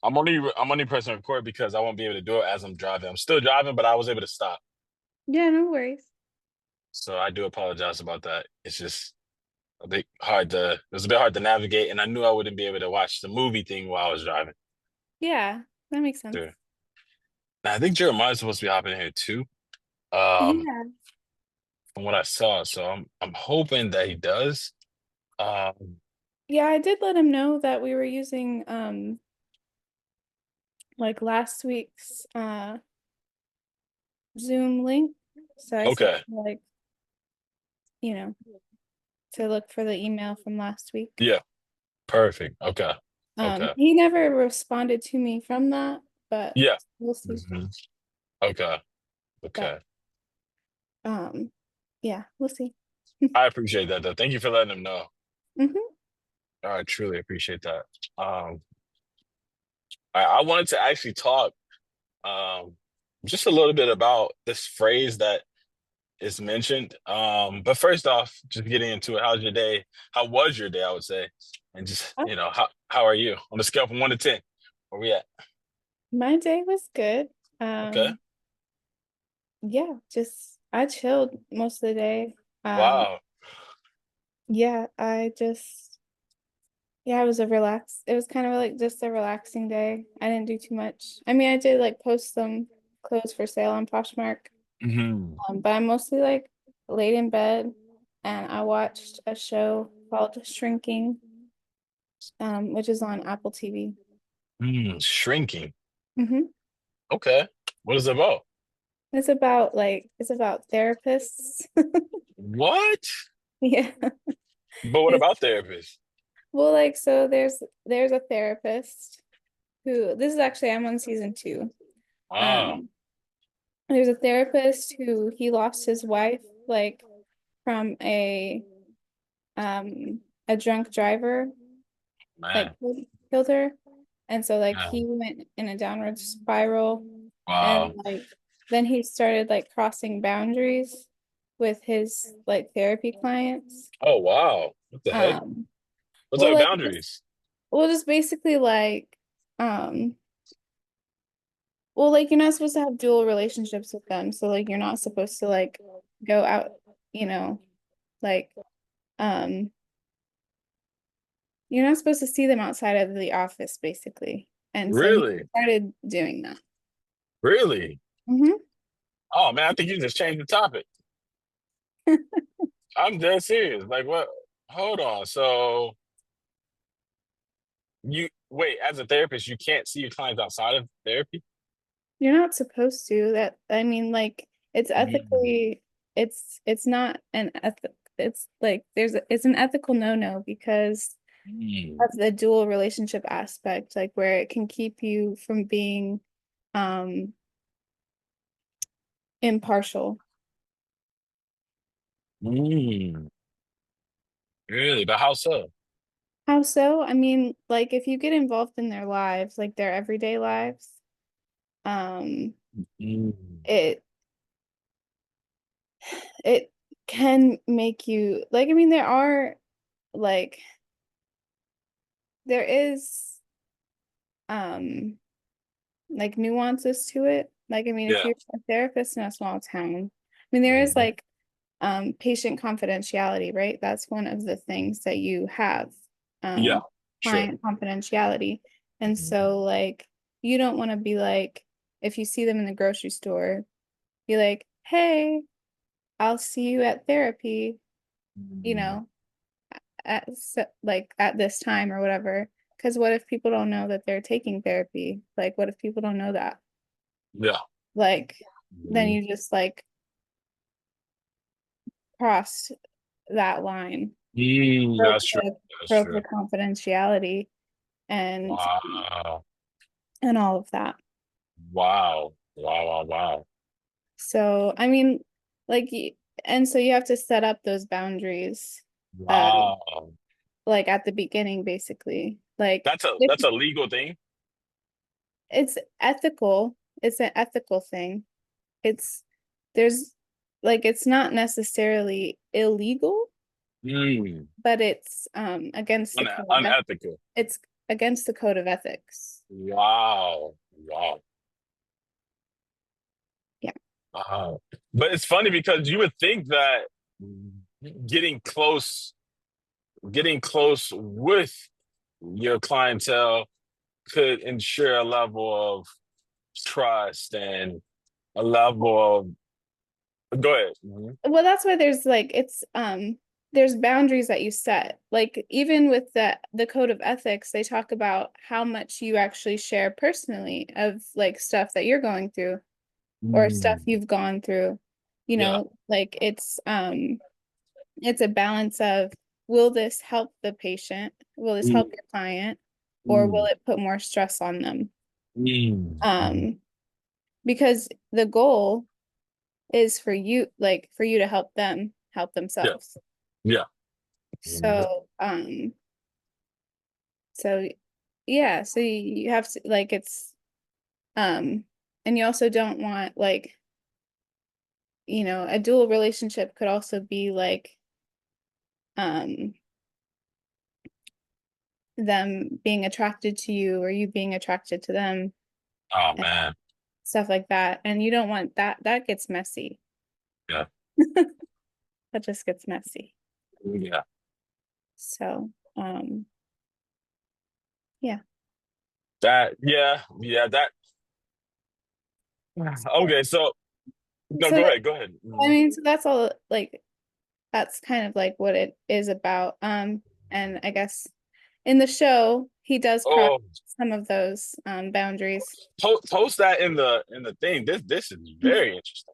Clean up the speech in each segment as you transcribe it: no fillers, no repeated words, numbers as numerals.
I'm only pressing record because I won't be able to do it as I'm driving. I'm still driving, but I was able to stop. Yeah, no worries. So I do apologize about that. It's just it was a bit hard to navigate, and I knew I wouldn't be able to watch the movie thing while I was driving. Yeah, that makes sense. Too. Now, I think Jeremiah's supposed to be hopping in here too. Um, Yeah. from what I saw, so I'm hoping that he does. Um, Yeah, I did let him know that we were using like last week's Zoom link. So I said okay, like, you know, to look for the email from last week. yeah, perfect. Okay, okay, He never responded to me from that, but yeah. we'll see. Mhm. Okay, But okay. um yeah, we'll see. I appreciate that though. Thank you for letting him know. hmm I truly appreciate that. I wanted to actually talk um, just a little bit about this phrase that is mentioned. But first off, just getting into it, how's your day? How was your day, I would say? And just, how are you on a scale from 1 to 10? Where we at? My day was good. Okay. Um yeah, just I chilled most of the day. Um Wow. yeah, yeah, it was kind of like just a relaxing day. I didn't do too much. I mean, I did like post some clothes for sale on Poshmark. Hmm. But I'm mostly like laid in bed and I watched a show called Shrinking, which is on Apple TV. Shrinking. hmm Okay. What is it about? It's about therapists. What? Yeah. But what It's about therapists? well, like so there's a therapist who this is actually I'm on season two. Wow. Um, there's a therapist who he lost his wife like from a drunk driver like Man. killed her. And so like Man. he went in a downward spiral and Wow. like then he started like crossing boundaries with his like therapy clients. Oh, wow. What the heck? Um What well type of like just boundaries? just basically like um well, like you're not supposed to have dual relationships with them. So like you're not supposed to like go out, you know, like um you're not supposed to see them outside of the office basically. And so he Really? started doing that. Really? hmm Oh man, I think you just changed the topic. I'm dead serious. Like what? Hold on. So you wait, as a therapist, you can't see your clients outside of therapy? You're not supposed to. That I mean, like it's Mm. ethically it's not an ethic it's like it's an ethical no-no because Mm. of the dual relationship aspect, like where it can keep you from being um impartial. Mm. Really? But how so? How so? I mean, like if you get involved in their lives, like their everyday lives, um, Mm. it it can make you like I mean like there is um like nuances to it. Like I mean, if Yeah. you're a therapist in a small town, I mean there is Mhm. like patient confidentiality, right? That's one of the things that you have Yeah. um Sure. client confidentiality. And Mhm. so like you don't want to be like if you see them in the grocery store, be like, "Hey, I'll see you at therapy," you Mm. know, like at this time or whatever. Because what if people don't know that they're taking therapy? Like, what if people don't know that? Yeah. Like, then Mhm. you just like crossed that line, broke That's true. the That's broke the true. confidentiality and Wow. all of that. Wow. Wow. Wow. Wow. So, I mean, like, and so you have to set up those boundaries, uh, Wow. like at the beginning, basically. Like, if That's a legal thing. it's ethical, it's an ethical thing. It's there's like it's not necessarily illegal, Mm. but it's against the code. Unethical. It's against the code of ethics. Wow. Wow. Yeah. Wow. But it's funny because you would think that getting close, getting close with your clientele could ensure a level of trust and a level of, go ahead. Well, that's why there's like there's boundaries that you set. Like even with the code of ethics, they talk about how much you actually share personally of like stuff that you're going through or stuff Mm. you've gone through. You Yeah. know, like it's a balance of, will this help the patient? Will this help Mm. your client? Or will Mm. it put more stress on them? Mm. Mm. Um, because the goal is for you, like for you to help them help Yeah. themselves. Yeah. Mhm. So yeah, so you have to like um and you also don't want like, a dual relationship could also be like um them being attracted to you or you being attracted to them Oh and man. stuff like that. And you don't want that. That gets messy. Yeah. That just gets messy. Yeah. So, yeah. Yeah, that okay, so no, So go that, ahead, go ahead. I Mhm. mean, so that's all like that's kind of like what it is about. And I guess in the show, he does cross Oh, some of those boundaries. post that in the thing. This is very interesting.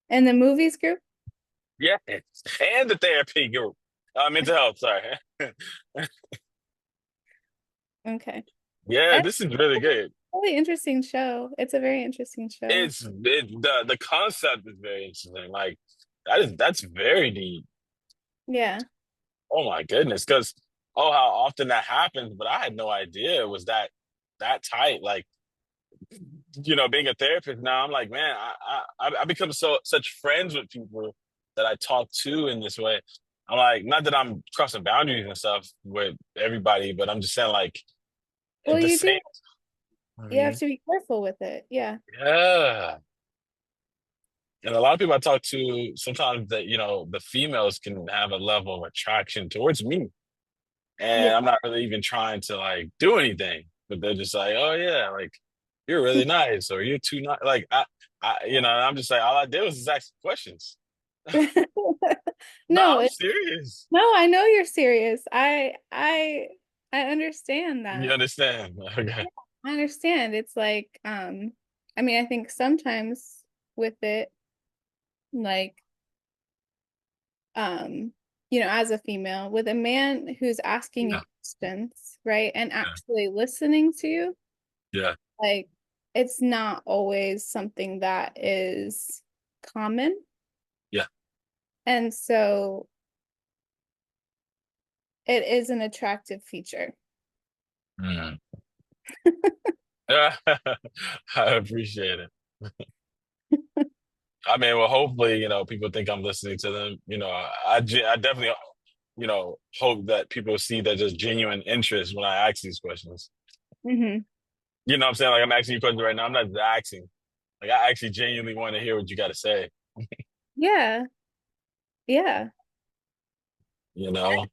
In the movies group, Yeah. And the therapy group. Mental health, sorry. okay. Yeah, It's this is really good. a really interesting show. It's a very interesting show. The concept is very interesting. Like that's very deep. Yeah. Oh my goodness. Because oh how often that happens, but I had no idea it was that tight. Like, being a therapist now, I'm like, man, I become such friends with people that I talk to in this way. I'm like, not that I'm crossing boundaries and stuff with everybody, but I'm just saying like Well, at the you do. same. You have Mhm. to be careful with it. Yeah. Yeah. And a lot of people I talk to sometimes that, the females can have a level of attraction towards me. Yeah. And I'm not really even trying to like do anything, but they're just like, oh yeah, like you're really nice or you're too nice. Like I'm just like, all I did was just ask questions. No, No, I'm serious. no, I know you're serious. I understand You that. understand? Okay. I understand. It's like, I mean, I think sometimes with it, like, um, as a female, with a man who's asking you Yeah. questions, right, and Yeah. actually listening to you, Yeah. like, it's not always something that is common. Yeah. And so it is an attractive feature. Mm. I appreciate it. I mean, well, hopefully, people think I'm listening to them. I definitely, hope that people see that there's genuine interest when I ask these questions. Hmm. You know what I'm saying? Like I'm asking you questions right now. I'm not just asking. Like I actually genuinely want to hear what you got to say. Yeah, yeah. You know?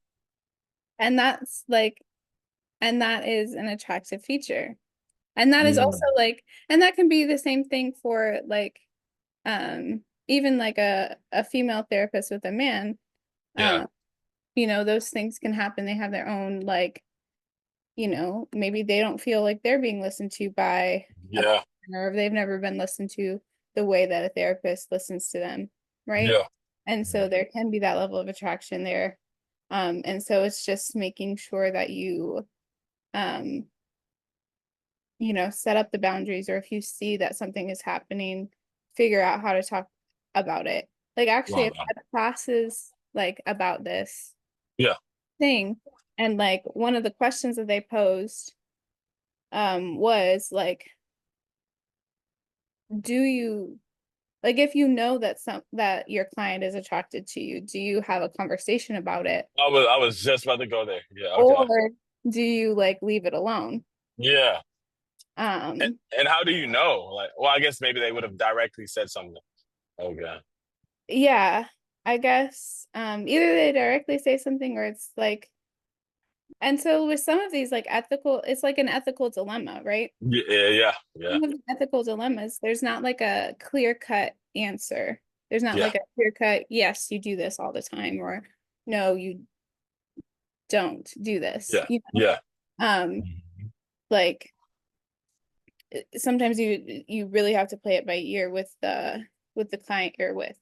And that's like, and that is an attractive feature. And that is also Mm. like, and that can be the same thing for like, even like a female therapist with a man. Yeah. Um, those things can happen. They have their own like, maybe they don't feel like they're being listened to by a Yeah. partner, or they've never been listened to the way that a therapist listens to them, right? Yeah. And so there can be that level of attraction there. And so it's just making sure that you um set up the boundaries, or if you see that something is happening, figure out how to talk about it. Like actually Wow. I've had classes like about this Yeah. thing, and like one of the questions that they posed was like, do you like, if you know that your client is attracted to you, do you have a conversation about it? I was just about to go there. Yeah. Or Okay. do you like leave it alone? Yeah. And, Um, and how do you know? Like, well, I guess maybe they would have directly said something. Okay. yeah, I guess either they directly say something or it's like, and so with some of these like ethical, it's like an ethical dilemma, right? Yeah, yeah, yeah, Some of the ethical dilemmas, there's not like a clear-cut answer. There's not yeah, like a clear-cut, yes, you do this all the time, or no, you don't do this, yeah, yeah, Mhm. like sometimes you really have to play it by ear with the client you're with.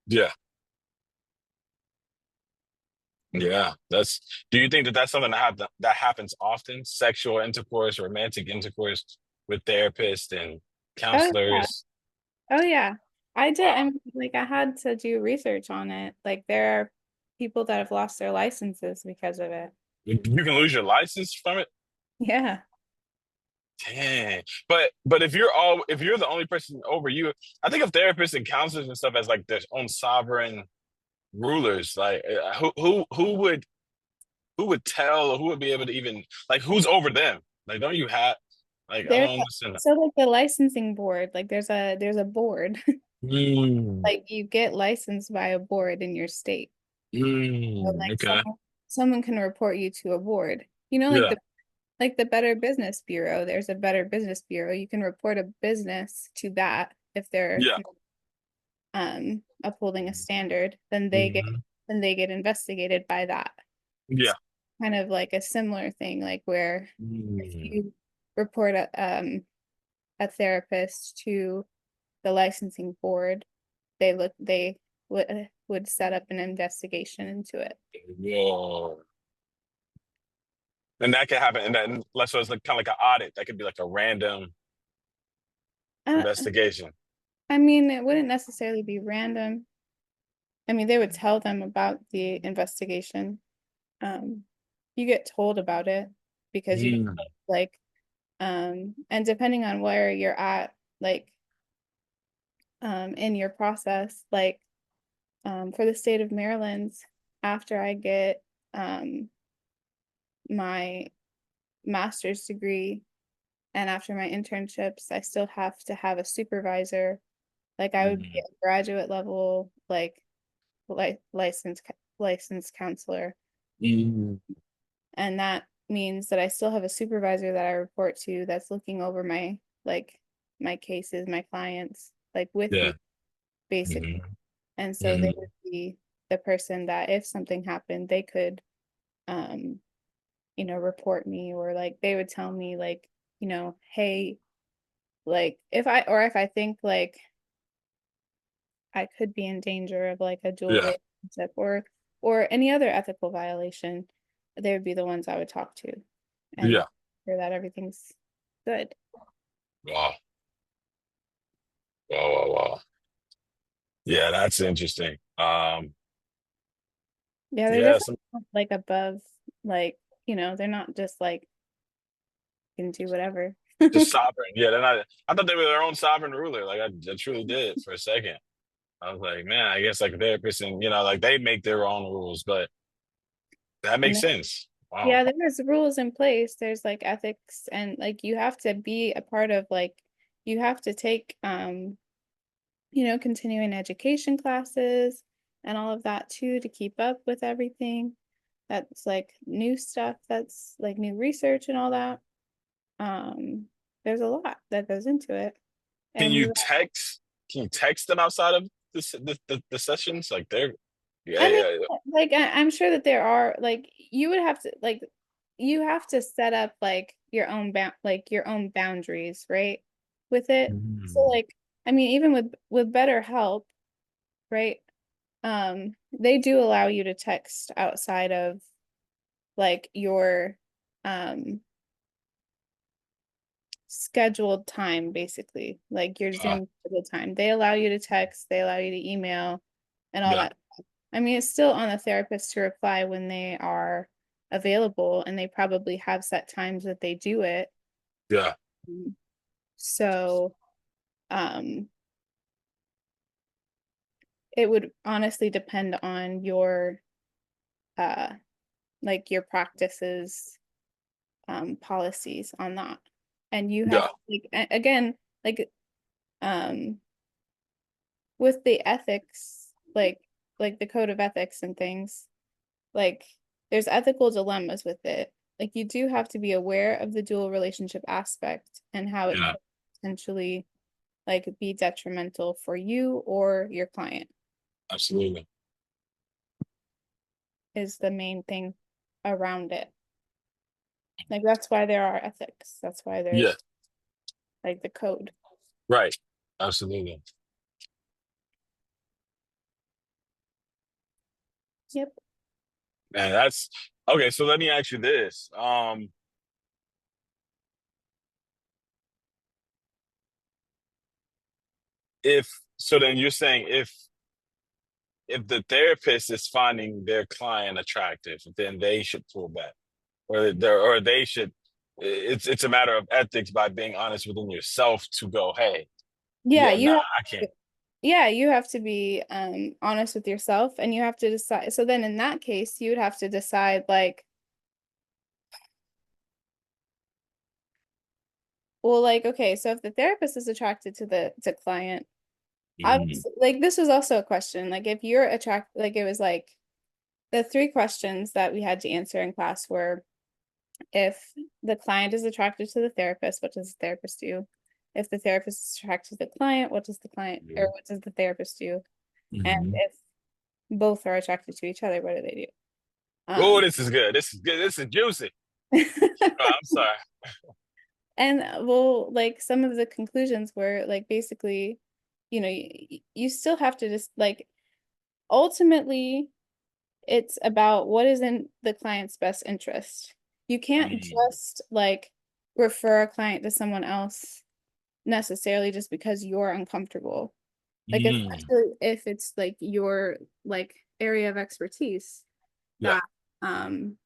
yeah, yeah. That's. Do you think that that's something that happens often? Sexual intercourse, romantic intercourse with therapists and Oh yeah. counselors. Oh yeah. I did. I Wow. mean, like I had to do research on it. Like there are people that have lost their licenses because of it. You can lose your license from it. Yeah. Dang. But if you're the only person over you, I think of therapists and counselors and stuff as like their own sovereign rulers. Like who would tell or who would be able to even like who's over them? Like don't you have like I There's don't understand. so like the licensing board, like there's a board. Mm, Like you get licensed by a board in your state. So like okay. someone can report you to a board. You know, Yeah. like the Better Business Bureau, there's a Better Business Bureau. You can report a business to that if they're Yeah. upholding a standard, Hmm. then they get investigated by that. Yeah. It's kind of like a similar thing, like where if Mm. you report a therapist to the licensing board, they would set up an investigation into it. Whoa. And that could happen. And then let's say it's like kind of like an audit. That could be like a random Uh, investigation. I mean, it wouldn't necessarily be random. I mean, they would tell them about the investigation. Um, you get told about it because you Mm. like, and depending on where you're at, like, in your process, like, for the state of Maryland, after I get, my master's degree and after my internships, I still have to have a supervisor. Like, I would be Mm. a graduate level, like licensed counselor. Mm. And that means that I still have a supervisor that I report to that's looking over like my cases, my clients, like with Yeah. me, basically. Hmm. And so they Hmm. would be the person that if something happened, they could um, report me or like they would tell me like, hey, like if I think like I could be in danger of like a dual Yeah. relationship or any other ethical violation, they would be the ones I would talk to and make Yeah. sure that everything's good. Wow. Wow. Wow. Wow. Yeah, that's interesting. Yeah, they're Yeah, definitely some not, like above, like, they're not just like can do whatever. just sovereign. Yeah, they're not. I thought they were their own sovereign ruler. Like I truly did for a second. I was like, man, I guess like therapists and like they make their own rules, but that makes No. sense. Wow. Yeah, there's rules in place. There's like ethics and like you have to be a part of like you have to take continuing education classes and all of that too to keep up with everything. That's like new stuff, that's like new research and all that. Um, there's a lot that goes into it. Can And you you text? Can you text them outside of the sessions? Like they're yeah, I mean, yeah, like I'm sure that there are like you would have to like you have to set up like your own boundaries, right? With it. So Mm. like I mean, even with BetterHelp, right? They do allow you to text outside of like your um scheduled time, basically, like your Uh, Zoom scheduled time. They allow you to text, they allow you to email and all yeah, that. I mean, it's still on the therapist to reply when they are available, and they probably have set times that they do it. yeah. Mm. So, um, it would honestly depend on your uh like your practices policies on that. And you have Yeah. like again, like um with the ethics, like the code of ethics and things, like there's ethical dilemmas with it. Like you do have to be aware of the dual relationship aspect and how it Yeah. could potentially like be detrimental for you or your client Absolutely. is the main thing around it. Like that's why there are ethics. That's why Yeah. there's like the code. Right. Absolutely. Yep. And that's okay. So let me ask you this. If so, then you're saying if the therapist is finding their client attractive, then they should pull back, or they should. It's a matter of ethics by being honest within yourself to go, hey, Yeah, yeah, nah, you have I can't. yeah, you have to be honest with yourself and you have to decide. So then in that case, you would have to decide like, well, like, okay, so if the therapist is attracted to the to client, Mm, obviously, like this was also a question. Like if you're attracted, like it was like the three questions that we had to answer in class were if the client is attracted to the therapist, what does the therapist do? If the therapist is attracted to the client, what does the client or what does the therapist do? And mm. if both are attracted to each other, what do they do? Oh, Um, this is good. This is good. This is juicy. Oh, I'm sorry. and well, like some of the conclusions were like basically, you still have to just like ultimately it's about what is in the client's best interest. You can't Mm, just like refer a client to someone else necessarily just because you're uncomfortable. Like mm. especially if it's like your like area of expertise Yeah. that um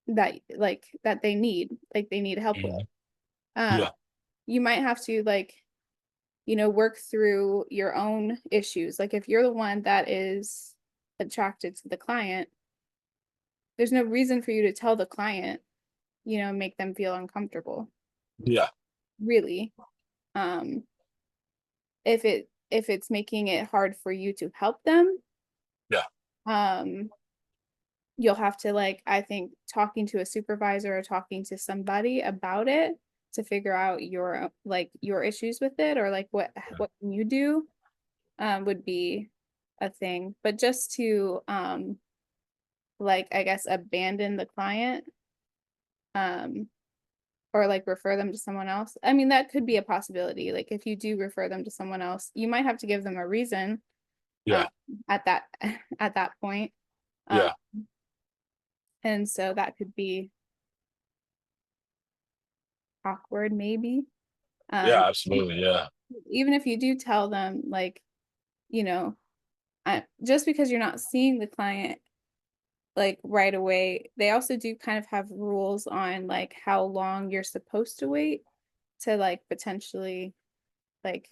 that that they need help with. Mm, Um yeah. you might have to like, work through your own issues. Like if you're the one that is attracted to the client, there's no reason for you to tell the client, make them feel uncomfortable, Yeah. really. Um, if it's making it hard for you to help them, Yeah. um, you'll have to like, I think talking to a supervisor or talking to somebody about it to figure out your like your issues with it or like what can you do would be a thing. But just to like I guess abandon the client um or like refer them to someone else. I mean, that could be a possibility. Like if you do refer them to someone else, you might have to give them a reason um Yeah. at that at that point. Um Yeah. and so that could be awkward maybe. Um Yeah. Absolutely. Yeah. even if you do tell them like, you know, just because you're not seeing the client like right away, they also do kind of have rules on like how long you're supposed to wait to like potentially like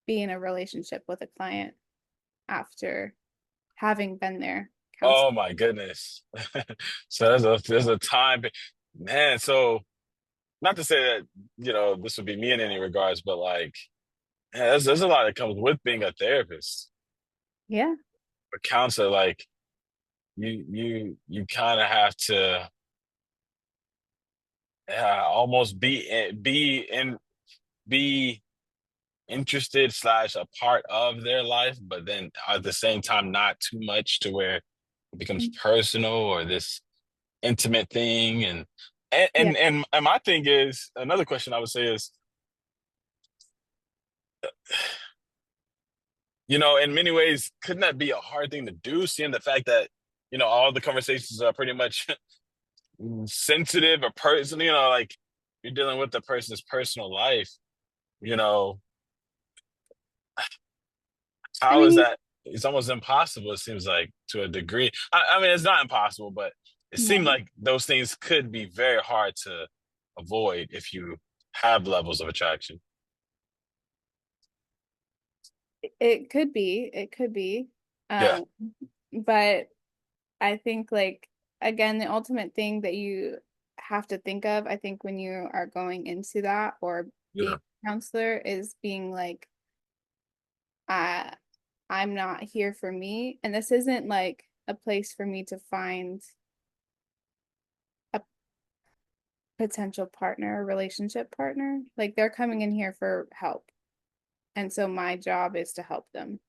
be in a relationship with a client after having been there counseling. Oh my goodness. So there's a time, man. So not to say that this would be me in any regards, but like, man, there's a lot that comes with being a therapist, Yeah. a counselor. Like you kind of have to almost be interested slash a part of their life, but then at the same time not too much to where it becomes personal or this intimate thing. And Yeah. and and, and my thing is another question I would say is, in many ways, couldn't that be a hard thing to do, seeing the fact that all the conversations are pretty much sensitive or personal, like you're dealing with the person's personal life, you know, I how is mean, that? It's almost impossible, it seems like, to a degree. I mean, it's not impossible, but it seemed no, like those things could be very hard to avoid if you have levels of attraction. it could be, it could be. Yeah. Um, but I think like again, the ultimate thing that you have to think of, I think, when you are going into that or being Yeah. a counselor is being like, I I'm not here for me. And this isn't like a place for me to find a potential partner, a relationship partner. Like they're coming in here for help. And so my job is to help them.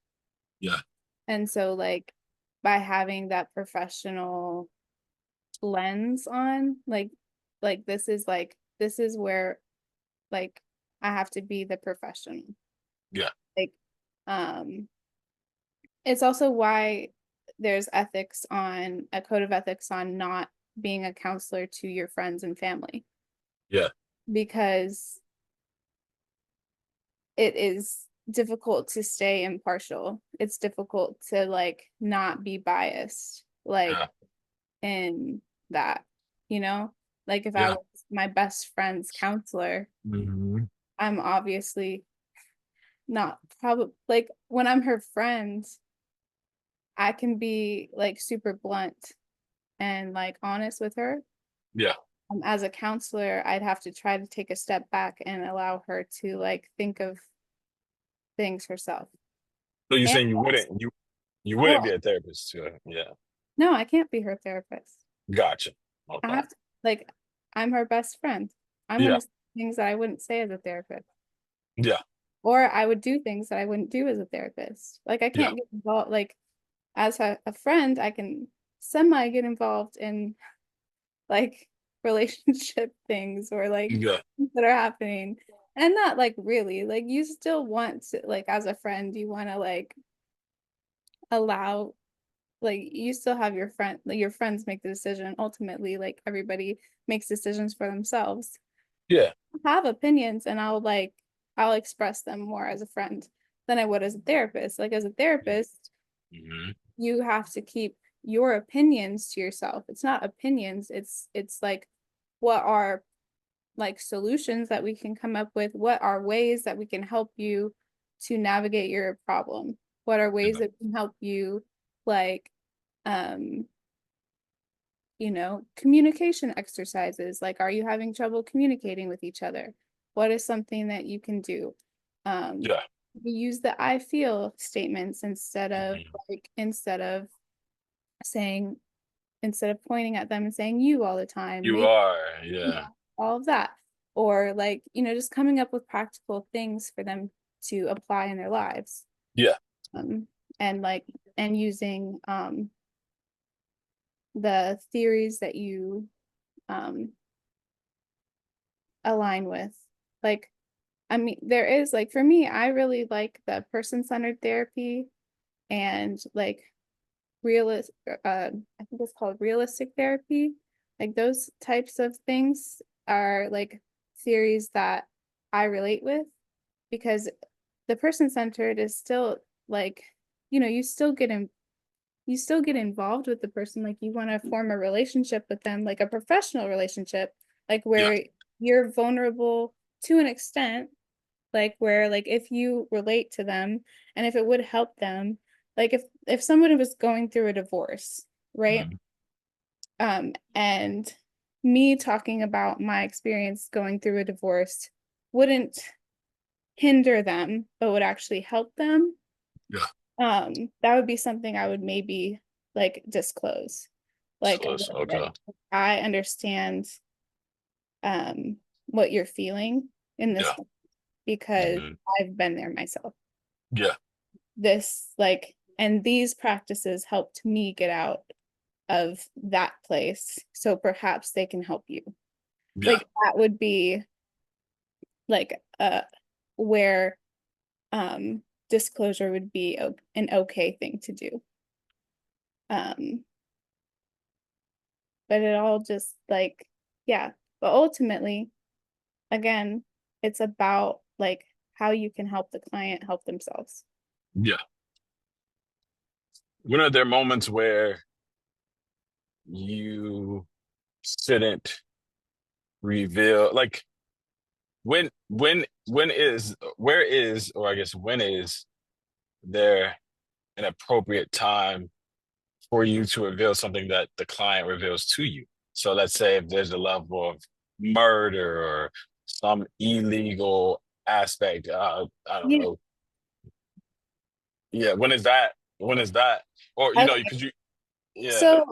Yeah. And so like by having that professional lens on, this is where like I have to be the professional. Yeah. Like um it's also why there's ethics on a code of ethics on not being a counselor to your friends and family Yeah. because it is difficult to stay impartial. It's difficult to like not be biased like Yeah. in that, you know? Like if I Yeah. was my best friend's counselor, Hmm. I'm obviously not probably like when I'm her friend, I can be like super blunt and like honest with her. Yeah. As a counselor, I'd have to try to take a step back and allow her to like think of things herself. So you're And saying you wouldn't be well, a therapist to her. Yeah. no, I can't be her therapist. Gotcha. I Okay. have to like I'm her best friend. I'm Yeah. gonna say things that I wouldn't say as a therapist. Yeah. Or I would do things that I wouldn't do as a therapist. Like I Yeah. can't get involved like as a friend, I can semi get involved in like relationship things or like Yeah. things that are happening. And not like really, like you still want to like as a friend, you want to like allow like you still have your friend like your friends make the decision. Ultimately, like everybody makes decisions for themselves. Yeah. I have opinions and I'll express them more as a friend than I would as a therapist. Like as a therapist, Hmm. you have to keep your opinions to yourself. It's not opinions, it's like what are like solutions that we can come up with, what are ways that we can help you to navigate your problem, what are ways Yeah. that can help you like um communication exercises. Like, are you having trouble communicating with each other? What is something that you can do? Um, Yeah. we use the I feel statements Hmm. instead of saying, instead of pointing at them and saying you all the time, You maybe, are. you Yeah. know, all of that. Or like, just coming up with practical things for them to apply in their lives. Yeah. Um, and like, and using the theories that you um align with. Like, I mean, there is like for me, I really like the person-centered therapy and like realist I think it's called realistic therapy. Like those types of things are like theories that I relate with because the person-centered is still like, you still you still get involved with the person. Like you want to form a relationship with them, like a professional relationship, like Yeah. where you're vulnerable to an extent, like where like if you relate to them and if it would help them, like if somebody was going through a divorce, right? Mhm. And me talking about my experience going through a divorce wouldn't hinder them, but would actually help them. Yeah. That would be something I would maybe like disclose. Like, So, okay. I understand what you're feeling in this Yeah. because Hmm. I've been there myself. Yeah. This like and these practices helped me get out of that place. So perhaps they can help you. Yeah. Like that would be like where disclosure would be an okay thing to do. Um but it all just like yeah, but ultimately again, it's about like how you can help the client help themselves. Yeah. When are there moments where you shouldn't reveal, like when is where is or I guess when is there an appropriate time for you to reveal something that the client reveals to you. So let's say if there's a level of murder or some illegal aspect, I don't Yeah. know. Yeah, when is that? When is that? Or Okay. because yeah,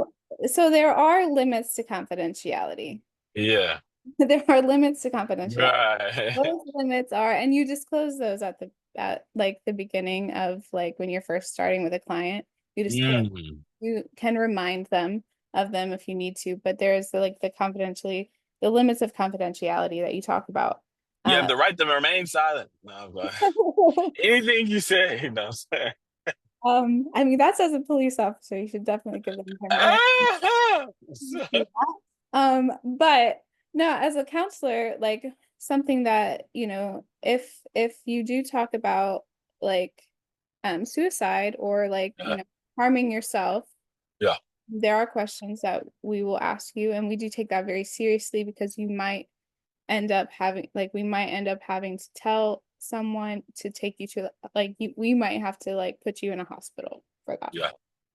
So there are limits to confidentiality. yeah, There are limits to confidentiality. right. Those limits are, and you disclose those at like the beginning of like when you're first starting with a client. You disclose, Mm. you can remind them of them if you need to, but there's like the limits of confidentiality that you talk about. You have Uh, the right to remain silent. No, but anything you say, no, I'm saying. I mean that's as a police officer, you should definitely give them permission. Ah! But no, as a counselor, like something that, if you do talk about like suicide or like, Yeah, harming yourself, yeah, there are questions that we will ask you, and we do take that very seriously because we might end up having to tell someone to take you to we might have to like put you in a hospital for that. yeah,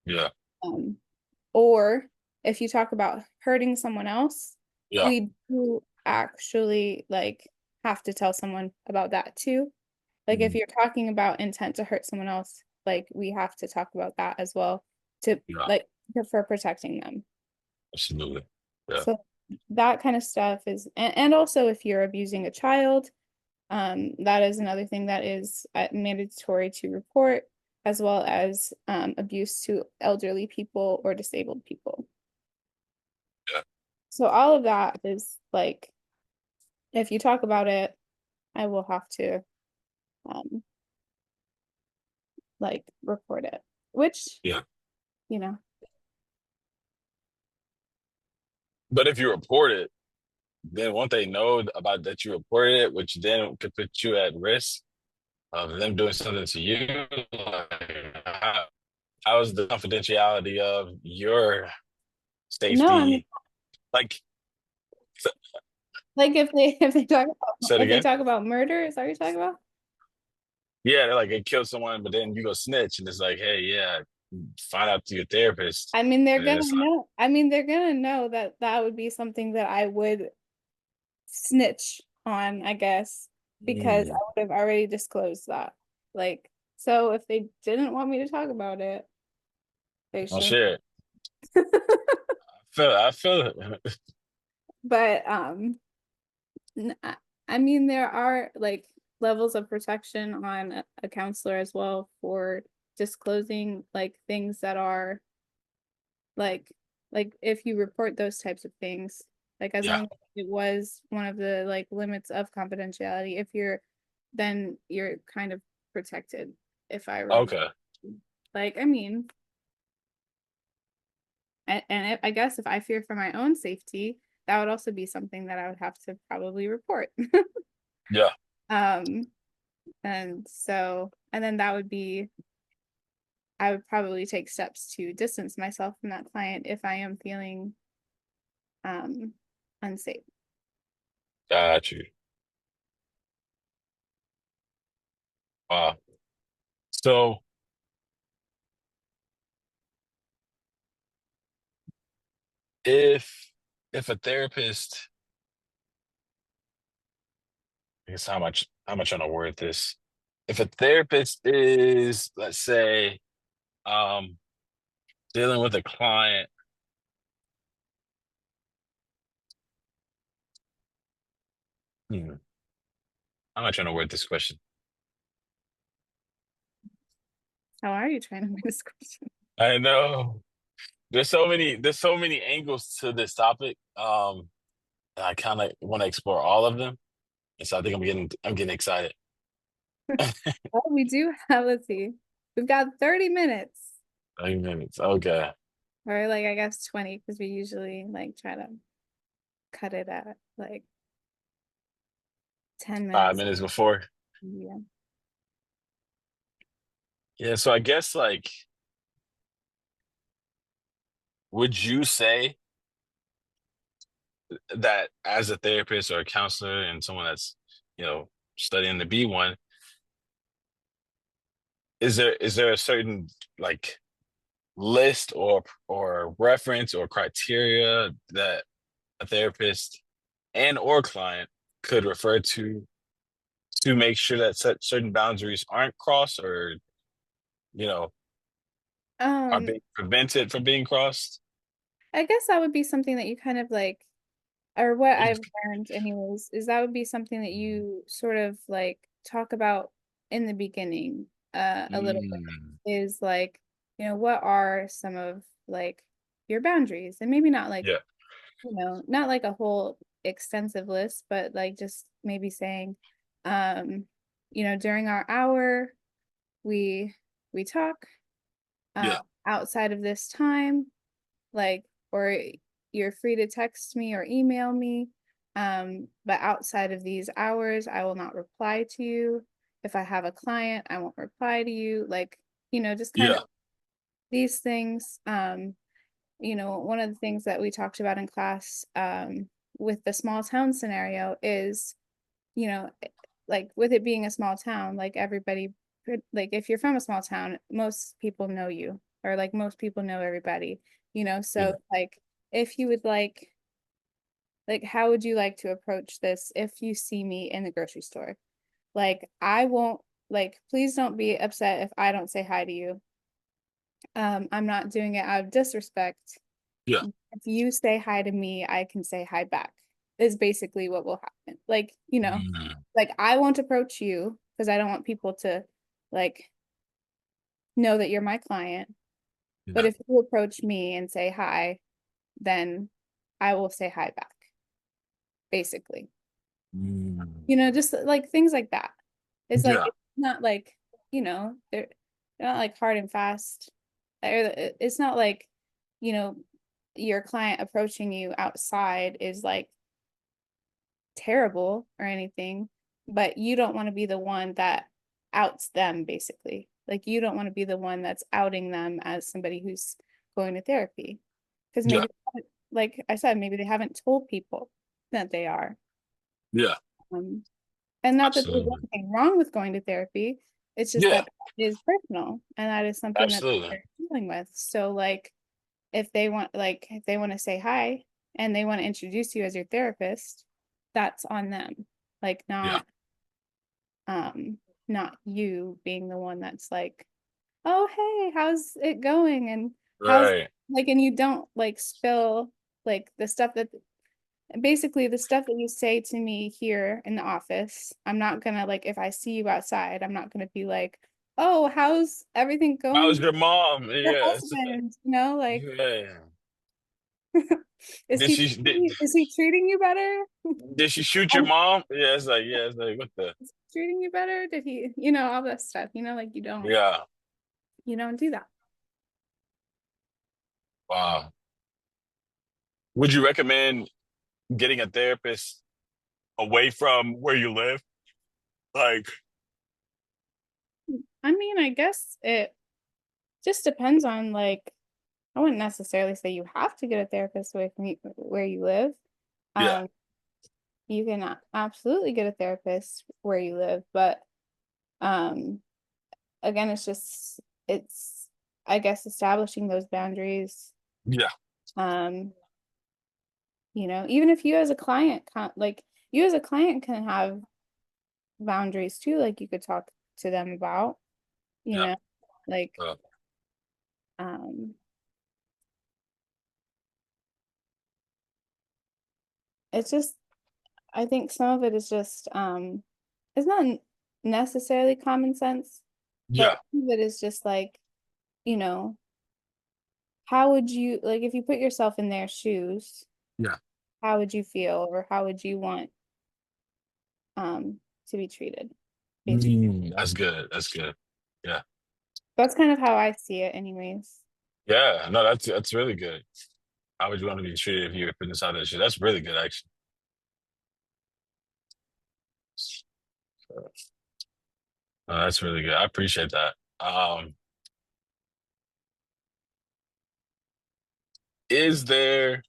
yeah, Um, or if you talk about hurting someone else, yeah. we do actually like have to tell someone about that too. Like if Mm, you're talking about intent to hurt someone else, like we have to talk about that as well to yeah, like for protecting them. absolutely. Yeah, So that kind of stuff and also if you're abusing a child, that is another thing that is mandatory to report, as well as abuse to elderly people or disabled people. yeah, So all of that is like, if you talk about it, I will have to um like report it, which, yeah. you know, But if you report it, then won't they know about that you reported it, which then could put you at risk of them doing something to you? Like, how's the confidentiality of your no, I mean, safety? Like, like say it if they again? talk about murder, is that what you're talking about? Yeah, they're like, they killed someone, but then you go snitch, and it's like, hey, yeah, find out to your therapist. I mean, they're And gonna it's like, know. I mean, they're gonna know that that would be something that I would snitch on, I guess, because I mm, would have already disclosed that. Like, so if they didn't want me to talk about it, they oh should. shit. I feel it. But I mean, there are like levels of protection on a counselor as well for disclosing like things that are like if you report those types of things, like as Yeah. long as it was one of the like limits of confidentiality, if you're then you're kind of protected, if I remember. Okay. Like, I mean, I guess if I fear for my own safety, that would also be something that I would have to probably report. Yeah. Um, and then that would be, I would probably take steps to distance myself from that client if I am feeling um unsafe. Got you. So if if a therapist, I guess how much on a word this? If a therapist is, let's say, um, dealing with a client, hmm, how much on a word this question? How are you trying to win this question? I know there's so many angles to this topic. And I kind of want to explore all of them. And so I think I'm getting excited. Oh, we do have, let's see. We've got 30 minutes. 30 minutes. Okay. Or like I guess 20 because we usually like try to cut it at like 10 5 minutes. minutes before. Yeah. Yeah, so I guess like would you say that as a therapist or a counselor and someone that's, you know, studying to be one, is there a certain like list or reference or criteria that a therapist and or client could refer to make sure that certain boundaries aren't crossed or you know are Um, being prevented from being crossed? I guess that would be something that you kind of like, or what What do I've learned anyways, is that would be something that you- you sort of like talk about in the beginning, a little Mm, bit, is like, what are some of like your boundaries? And maybe not like, yeah, not like a whole extensive list, but like just maybe saying, um, during our hour, we we talk, yeah, outside of this time, like, or you're free to text me or email me. But outside of these hours, I will not reply to you. If I have a client, I won't reply to you. Like, just kind of yeah, these things. One of the things that we talked about in class, with the small town scenario is, you know, like with it being a small town, like everybody, like if you're from a small town, most people know you, or like most people know everybody, yeah. so like if you would like how would you like to approach this if you see me in the grocery store? Like I won't, like please don't be upset if I don't say hi to you. I'm not doing it out of disrespect. Yeah. If you say hi to me, I can say hi back, is basically what will happen. Like, Mm, like I won't approach you because I don't want people to like know that you're my client. But yeah. if you approach me and say hi, then I will say hi back, basically. Mm, Just like things like that. It's like yeah. it's not like, they're not like hard and fast. It's not like, you know, your client approaching you outside is like terrible or anything, but you don't want to be the one that outs them, basically. Like you don't want to be the one that's outing them as somebody who's going to therapy. Because Yeah. maybe, like I said, maybe they haven't told people that they are. Yeah. Um, and not that there's Absolutely. anything wrong with going to therapy. It's just Yeah. that it is personal and that is something that Absolutely. they're dealing with. So like if they want to say hi and they want to introduce you as your therapist, that's on them. Like Yeah. um not you being the one that's like, "Oh, hey, how's it going?" and how's Right. like and you don't like spill like the stuff that basically the stuff that you say to me here in the office. I'm not gonna like if I see you outside, I'm not gonna be like, "Oh, how's everything How's going your mom? with your Yeah. husband?" Like Yeah. is Did he she did, is he treating you better? did she shoot your Um, mom? Yeah, it's like what the is he treating you better? Did he, all that stuff, like yeah. you don't do that. Wow. Would you recommend getting a therapist away from where you live? Like, I mean, I guess it just depends on like I wouldn't necessarily say you have to get a therapist away from where you live. yeah, Um, you can absolutely get a therapist where you live, but um, again, it's I guess establishing those boundaries. yeah, Um, even if you as a client like you as a client can have boundaries too, like you could talk to them about, you yeah. know, like Uh, um it's just I think some of it is just it's not necessarily common sense, but yeah, some of it is just like, you know, how would you like if you put yourself in their shoes, yeah. how would you feel or how would you want to be treated? Basically. That's good. That's good. Yeah. That's kind of how I see it anyways. Yeah. No, that's really good. How would you want to be treated if you were put inside that shit? That's really good, actually. That's really good. I appreciate that. Is there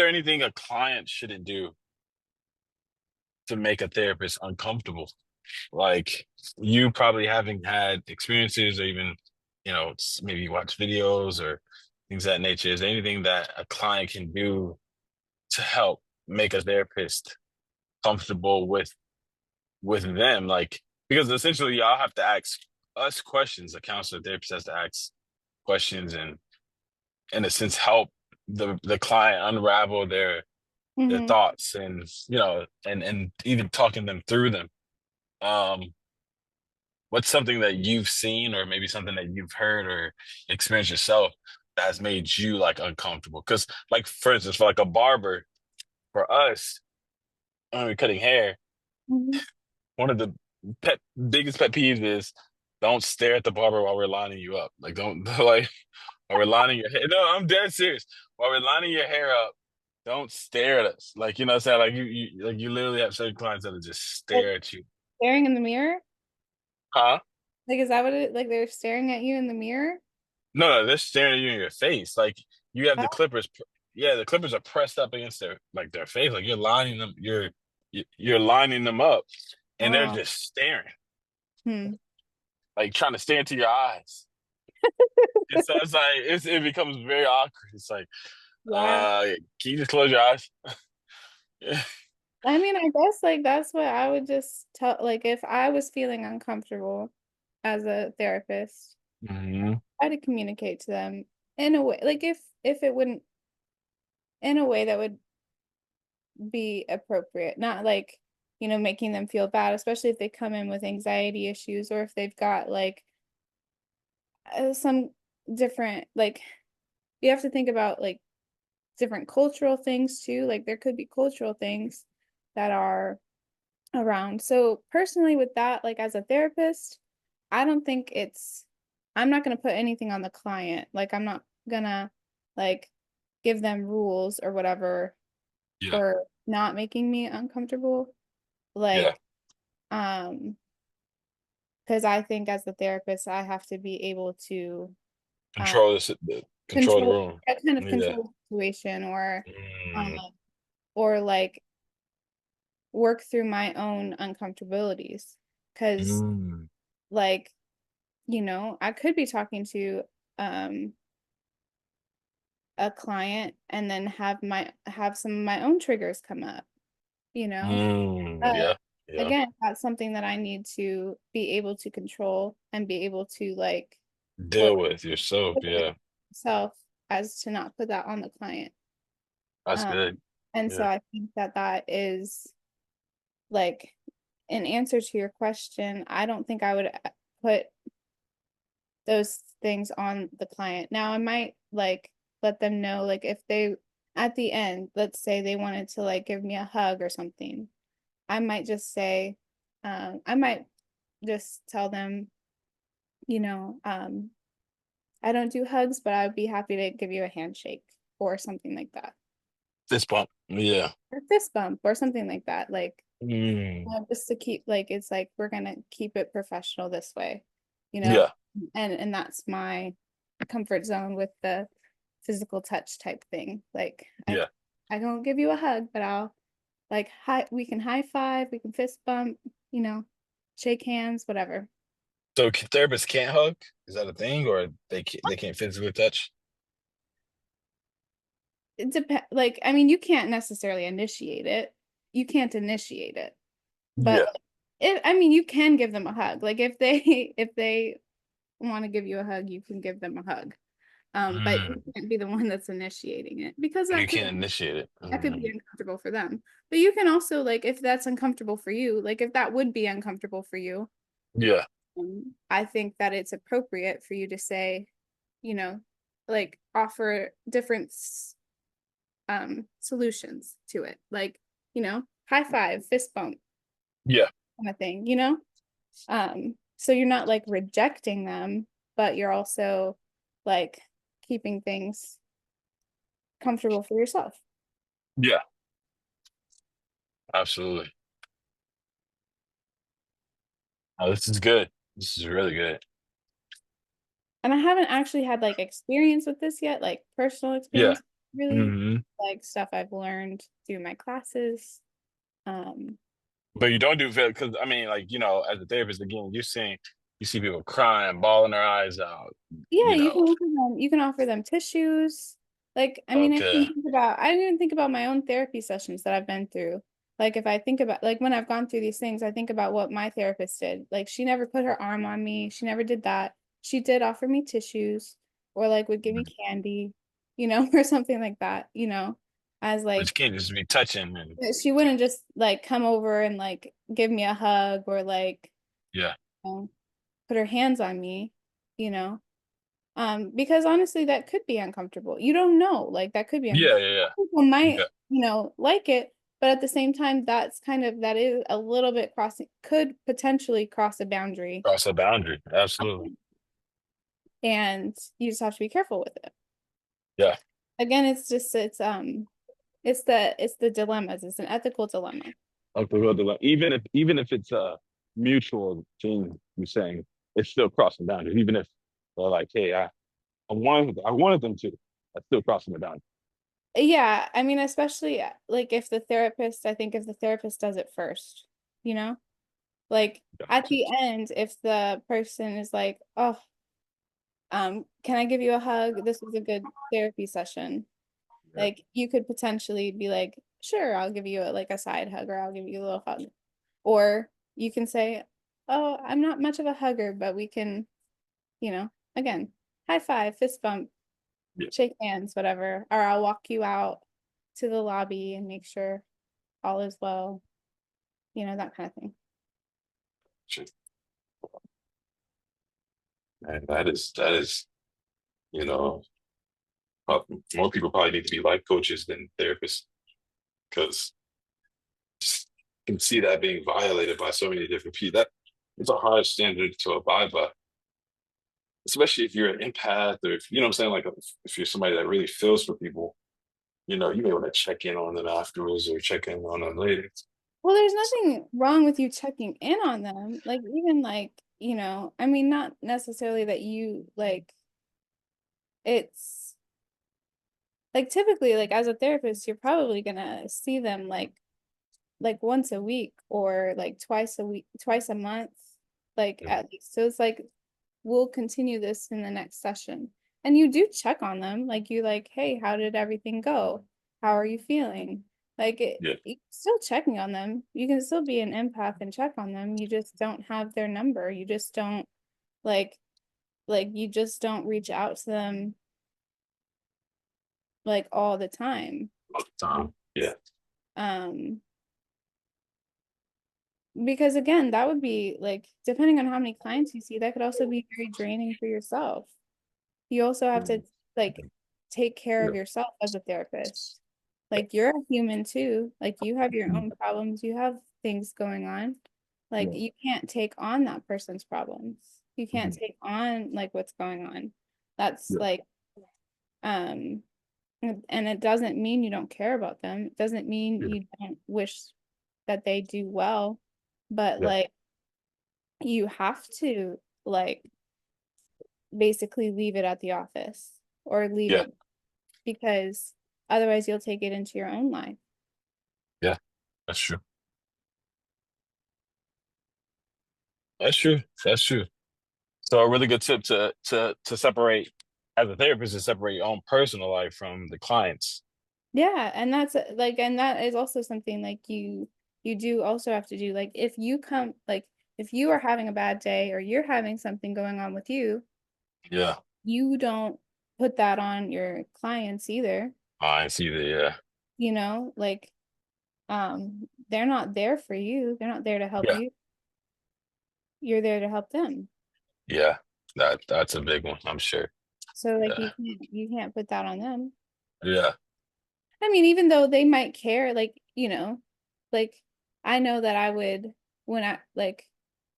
anything a client shouldn't do to make a therapist uncomfortable? like you probably having had experiences or even, maybe watch videos or things of that nature. Is there anything that a client can do to help make a therapist comfortable with them? Like, because essentially y'all have to ask us questions. A counselor therapist has to ask questions and in a sense help the client unravel their Mm-hmm. thoughts and and even talking them through them. Um, what's something that you've seen or maybe something that you've heard or experienced yourself that has made you like uncomfortable? Because like for instance, for like a barber, for us, when we're cutting hair, Mm-hmm. one of the pet biggest pet peeves is don't stare at the barber while we're lining you up. Like don't like while we're lining your hair. No, I'm dead serious. While we're lining your hair up, don't stare at us. Like, you know what I'm saying? Like you literally have certain clients that'll just Like stare at you. staring in the mirror? Huh? Like, is that what it like they're staring at you in the mirror? No, they're staring at you in your face. Like you have Oh, the clippers. Yeah, the clippers are pressed up against their face. Like you're lining them. You're lining them up, and they're oh. just staring, Hmm. like trying to stare into your eyes. And so it's like it becomes very awkward. It's like, Wow. can you just close your eyes? Yeah. I mean, I guess like that's what I would just tell, like if I was feeling uncomfortable as a therapist, Hmm. try to communicate to them in a way, like if it wouldn't in a way that would be appropriate, not like, making them feel bad, especially if they come in with anxiety issues or if they've got like some different like you have to think about like different cultural things too. Like there could be cultural things that are around. So personally with that, like as a therapist, I don't think I'm not going to put anything on the client. Like I'm not gonna like give them rules or whatever Yeah. for not making me uncomfortable. Yeah. Like, um, because I think as the therapist, I have to be able to uh Control the control room. kind of Yeah. control the situation um Mm, or like work through my own uncomfortabilities. Because mm, like I could be talking to um a client and then have some of my own triggers come up, you know. But yeah. Yeah. again, that's something that I need to be able to control and be able to like Deal work with yourself. with Yeah. myself as to not put that on the client. That's Um, good. and so Yeah. I think that that is like in answer to your question, I don't think I would put those things on the client. Now I might like let them know like if they at the end, let's say they wanted to like give me a hug or something. I might just say, I might just tell them, you know, um, I don't do hugs, but I'd be happy to give you a handshake or something like that. Fist bump. Yeah. Or fist bump or something like that. Like Mm, just to keep like it's like we're gonna keep it professional this way, you know? yeah. And that's my comfort zone with the physical touch type thing. Like Yeah. I don't give you a hug, but I'll like we can high five, we can fist bump, shake hands, whatever. Therapists can't hug? Is that a thing, or they can't physically touch? It depends. Like, I mean, you can't necessarily initiate it. You can't initiate it, but Yeah. like, I mean, you can give them a hug. Like, if they if they want to give you a hug, you can give them a hug. But you Mm, can't be the one that's initiating it because you can't initiate it. that could be Mm, uncomfortable for them. But you can also like if that's uncomfortable for you, like if that would be uncomfortable for you, yeah. I think that it's appropriate for you to say, you know, like offer different solutions to it. Like, high five, fist bump Yeah. kind of thing, you know? So you're not like rejecting them, but you're also like keeping things comfortable for yourself. Yeah. Absolutely. Oh, this is good. This is really good. And I haven't actually had like experience with this yet, like personal Yeah. experience, really, Hmm. like stuff I've learned through my classes. Um, But you don't do because I mean, like, as a therapist, again, you see people crying, bawling their eyes out, Yeah, you know. you can offer them tissues. Like, I mean, Okay. I didn't even think about my own therapy sessions that I've been through. Like if I think about like when I've gone through these things, I think about what my therapist did. Like she never put her arm on me. She never did that. She did offer me tissues or like would give me candy, or something like that, as But you like can't just be touching and she wouldn't just like come over and like give me a hug or like yeah. you know, put her hands on me, you know. Because honestly, that could be uncomfortable. You don't know, like that could be Yeah, uncomfortable. yeah, yeah. People might, Yeah. like it, but at the same time, that is a little bit crossing, could potentially cross a boundary. Cross a boundary. Absolutely. And you just have to be careful with it. Yeah. Again, it's the dilemmas. It's an ethical dilemma. Okay, well, even if it's a mutual thing, you're saying it's still crossing boundaries. Even if they're like, hey, I wanted them to, that's still crossing the boundary. Yeah, I mean, especially like I think if the therapist does it first, you know? Like at Gotcha. the end, if the person is like, "Oh, can I give you a hug? This was a good therapy session." Yeah. Like you could potentially be like, "Sure, I'll give you like a side hug or I'll give you a little hug." Or you can say, "Oh, I'm not much of a hugger, but we can, again, high five, fist bump, Yeah. shake hands, whatever. Or I'll walk you out to the lobby and make sure all is well, that kind of thing." Sure. And that is, you know, more people probably need to be life coaches than therapists because just can see that being violated by so many different people. That it's a hard standard to abide by, especially if you're an empath or if you know what I'm saying, like if you're somebody that really feels for people, you may want to check in on them afterwards or check in on them later. Well, there's nothing wrong with you checking in on them. Like, even like, I mean, not necessarily that you like it's like typically, like as a therapist, you're probably gonna see them like once a week or like twice a week, twice a month, like Yeah. at least. So it's like we'll continue this in the next session. And you do check on them. Like you like, hey, how did everything go? How are you feeling? Like Yeah. you still checking on them. You can still be an empath and check on them. You just don't have their number. You just don't like you just don't reach out to them like all the time. All the time. Yeah. Um, because again, that would be like depending on how many clients you see, that could also be very draining for yourself. You also have to Mhm. like take care Yeah. of yourself as a therapist. Like you're a human too. Like you have your Mhm. own problems, you have things going on. Like Yeah. you can't take on that person's problems. You can't Mhm. take on like what's going on. That's Yeah. like um and it doesn't mean you don't care about them. It doesn't mean Yeah. you don't wish that they do well, but Yeah. like you have to like basically leave it at the office or leave Yeah. it because otherwise you'll take it into your own life. Yeah. That's true. That's true. That's true. So a really good tip to separate as a therapist is separate your own personal life from the clients. Yeah, and that's like and that is also something like you do also have to do like if you are having a bad day or you're having something going on with you, Yeah. you don't put that on your clients either, I see the yeah. like they're not there for you. They're not there to help Yeah. you. You're there to help them. Yeah. That's a big one, I'm sure. So like Yeah. you can't put that on them. Yeah. I mean, even though they might care, like, like I know that I would when I like,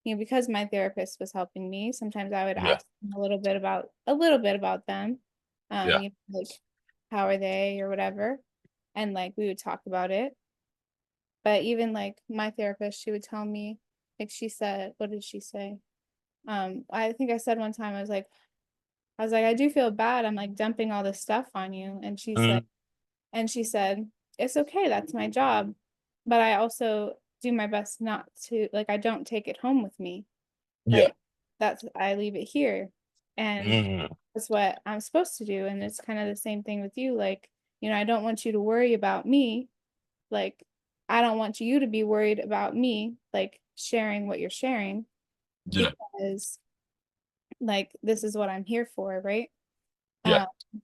because my therapist was helping me, sometimes I would Yeah. ask them a little bit about them. Yeah. Like how are they or whatever. And like we would talk about it. But even like my therapist, she would tell me, like she said, what did she say? I think I said one time, I was like, I do feel bad. I'm like dumping all this stuff on you. Mm, And she said, it's okay, that's my job. But I also do my best not to, like, I don't take it home with me. Yeah. Like, that's, I leave it here. And Mm, that's what I'm supposed to do. And it's kind of the same thing with you. Like, I don't want you to worry about me. Like, I don't want you to be worried about me, like sharing what you're sharing, yeah. because like this is what I'm here for, right? Yeah. Um,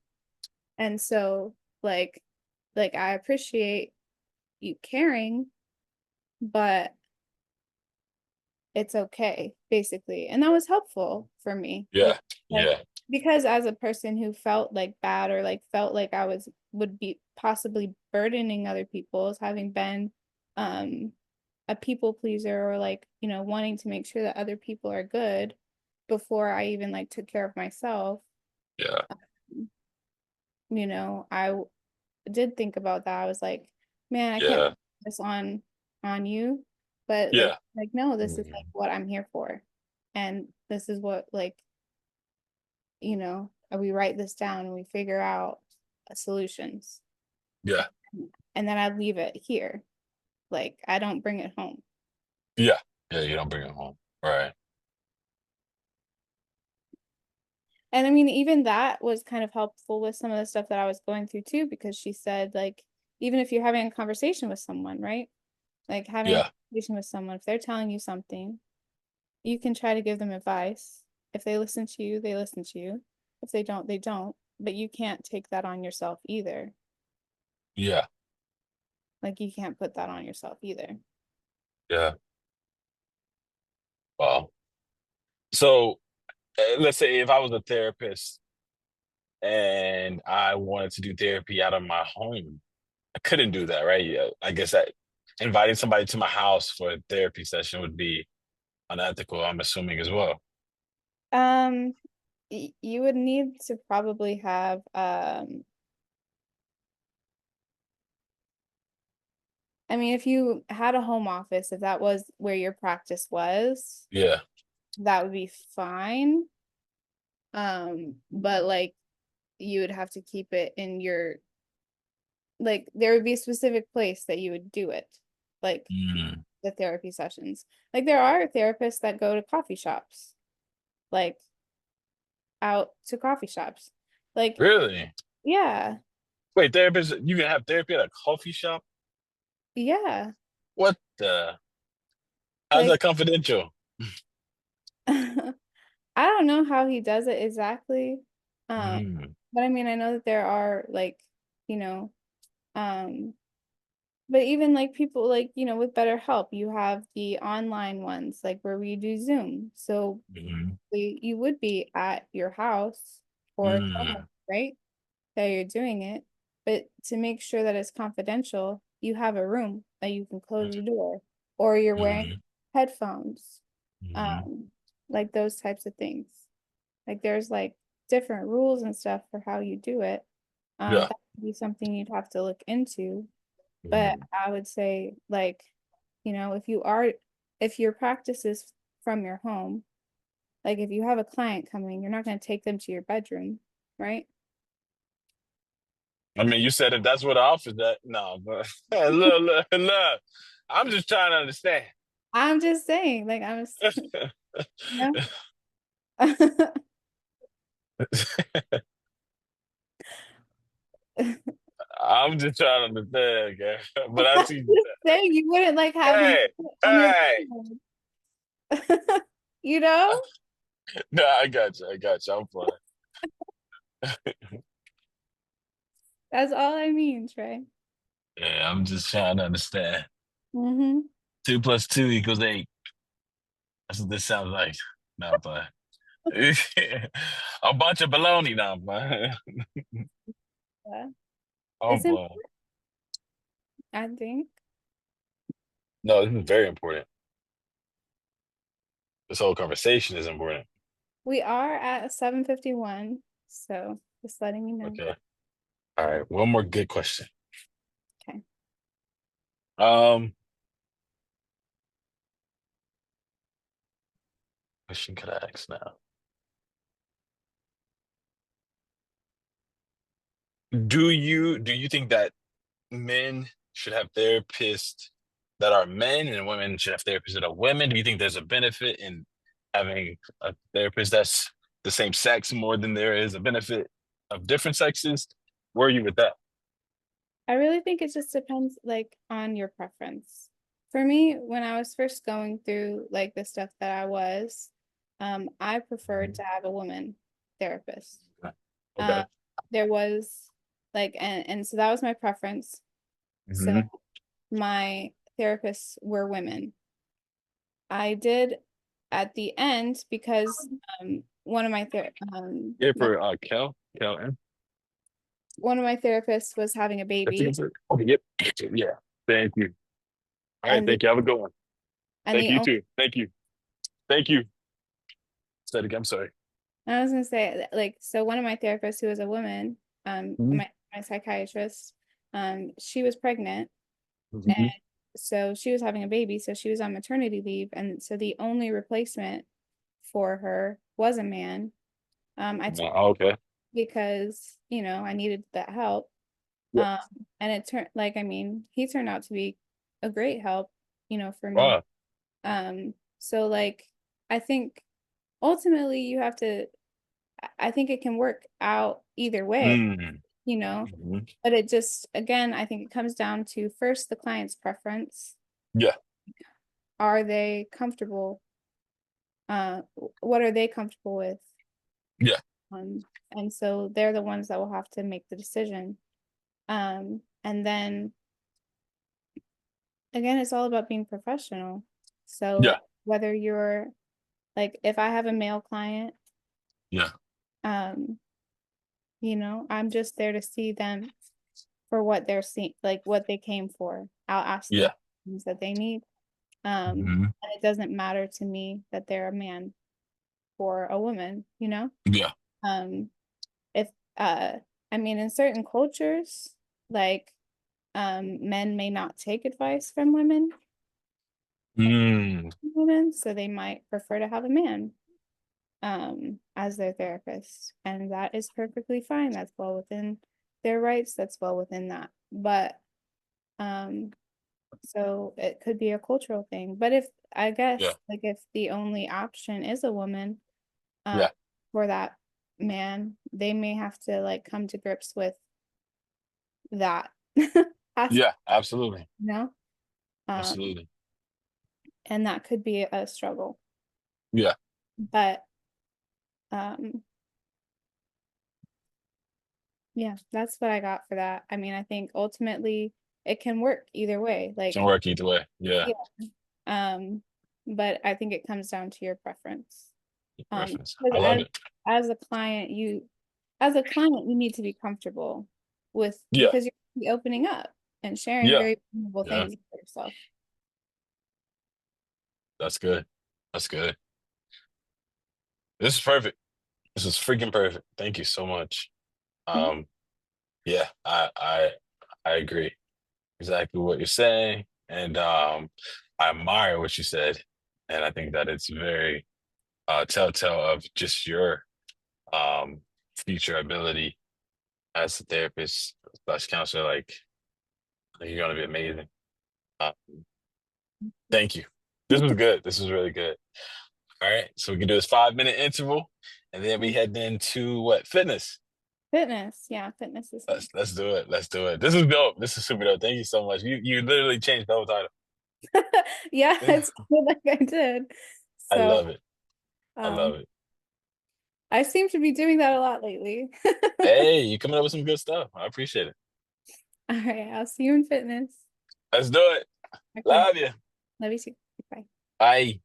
and so like I appreciate you caring, but it's okay, basically. And that was helpful for me. Yeah. Like, Yeah. because as a person who felt like bad, or like felt like I was would be possibly burdening other people, as having been um a people pleaser, or like, wanting to make sure that other people are good before I even like took care of myself. Yeah. I did think about that. I was like, man, I can't put Yeah. this on you, but like Yeah. no, this is like Mm, what I'm here for. And this is what, like, we write this down and we figure out solutions. yeah. And then I leave it here. Like, I don't bring it home. Yeah. Yeah. You don't bring it home. Right. And I mean, even that was kind of helpful with some of the stuff that I was going through too, because she said, like, even if you're having a conversation with someone, right? Like, having a Yeah. conversation with someone, if they're telling you something, you can try to give them advice. If they listen to you, they listen to you. If they don't, they don't. But you can't take that on yourself either. Yeah. Like, you can't put that on yourself either. Yeah. Wow. So let's say if I was a therapist and I wanted to do therapy out of my home, I couldn't do that, right? Yeah. I guess that inviting somebody to my house for a therapy session would be unethical, I'm assuming as well. Um, you would need to probably have I mean, if you had a home office, if that was where your practice was, Yeah. that would be fine. But like you would have to keep it in your, like, there would be a specific place that you would do it. Like Mm. the therapy sessions. Like, there are therapists that go to coffee shops, like out to coffee shops. Like, Really? yeah, Wait, therapist, you can have therapy at a coffee shop? yeah. What the? How's Like that confidential? I don't know how he does it exactly. Um, Mm. but I mean, I know that there are like, you know, um, but even like people like, with BetterHelp, you have the online ones, like where we do Zoom. So Mm. you would be at your house or somewhere, Mm. right? That you're doing it. But to make sure that it's confidential, you have a room that you can close the door, or you're wearing Mm. headphones, Mm. um, like those types of things. Like, there's like different rules and stuff for how you do it. Yeah. That would be something you'd have to look into. But Mm. I would say, like, if your practice is from your home, like if you have a client coming, you're not going to take them to your bedroom, right? I mean, you said if that's what the office that no, but look. I'm just trying to understand. I'm just saying, like, you know? I'm just trying to understand, okay? But I I'm see. just saying you wouldn't like have him Hey, on your hey. bed. You know? No, I got you. I got you. I'm fine. That's all I mean, Trey. Yeah, I'm just trying to understand. Mm-hmm. 2 + 2 = 8. That's what this sounds like. No, but a bunch of baloney now, man. Yeah. Oh It's boy. important, I think. No, this is very important. This whole conversation is important. We are at 7:51, so just letting you know. Okay. All right. One more good question. Okay. Um, question could I ask now? Do you think that men should have therapists that are men and women should have therapists that are women? Do you think there's a benefit in having a therapist that's the same sex more than there is a benefit of different sexes? Where are you with that? I really think it just depends like on your preference. For me, when I was first going through like the stuff that I was, I preferred Mhm. to have a woman therapist. Uh, Okay. there was like, and so that was my preference. So Hmm. my therapists were women. I did at the end because one of my Yeah, for Kel and one of my therapists was having a I think baby, it's okay, yep. Yeah. Thank you. All right, and the thank you. Have a good one. and Thank the you only too. Thank you. Thank you. Say it again. I'm sorry. I was gonna say like so one of my therapists who was a woman, Hmm. my psychiatrist, she was pregnant and Hmm. so she was having a baby, so she was on maternity leave, and so the only replacement for her was a man. I took Okay. because I needed that help. Yeah. Um, and it turned like I mean he turned out to be a great help, for me. Wow. So like I think ultimately you have to I think it can work out either way, Mm. you know, Hmm. but it just again, I think it comes down to first the client's preference. Yeah. Are they comfortable? Uh, what are they comfortable with? Yeah. And so they're the ones that will have to make the decision. And then again, it's all about being professional. So Yeah. whether you're like, if I have a male client, Yeah. um, I'm just there to see them for what they're seeing, like what they came for. I'll ask them Yeah. things that they need. Hmm. And it doesn't matter to me that they're a man or a woman. Yeah. Um, if I mean in certain cultures, like men may not take advice from Mm. women, so they might prefer to have a man as their therapist. And that is perfectly fine. That's well within their rights, that's well within that. But um so it could be a cultural thing. But if I Yeah. guess like if the only option is a woman uh Yeah. for that man, they may have to like come to grips with that aspect, Yeah. Absolutely. you know? Um Absolutely. and that could be a struggle. Yeah. But um yeah, that's what I got for that. I mean, I think ultimately it can work either way. Can Like, work either way. Yeah. yeah. Um, but I think it comes down to your preference. Reference. Because I love it. as a client, you need to be comfortable with Yeah. because you're opening up and sharing Yeah. very vulnerable Yeah. things about yourself. That's good. That's good. This is perfect. This is freaking perfect. Thank you so much. Mhm. Um, yeah, I agree exactly what you're saying. And I admire what you said. And I think that it's very telltale of just your um future ability as a therapist slash counselor. Like I think you're gonna be amazing. Uh, thank you. This was good. This was really good. All right. So we can do this 5 minute interval and then we head into what? Fitness. Fitness, yeah, fitness is nice. Let's do it. Let's do it. This is dope. This is super dope. Thank you so much. You literally changed the whole title. Yeah, it's like I did. I So, love it. I um, love it. I seem to be doing that a lot lately. Hey, you coming up with some good stuff. I appreciate it. All right, I'll see you in fitness. Let's do it. Okay, Love you. love you too. Bye. Bye.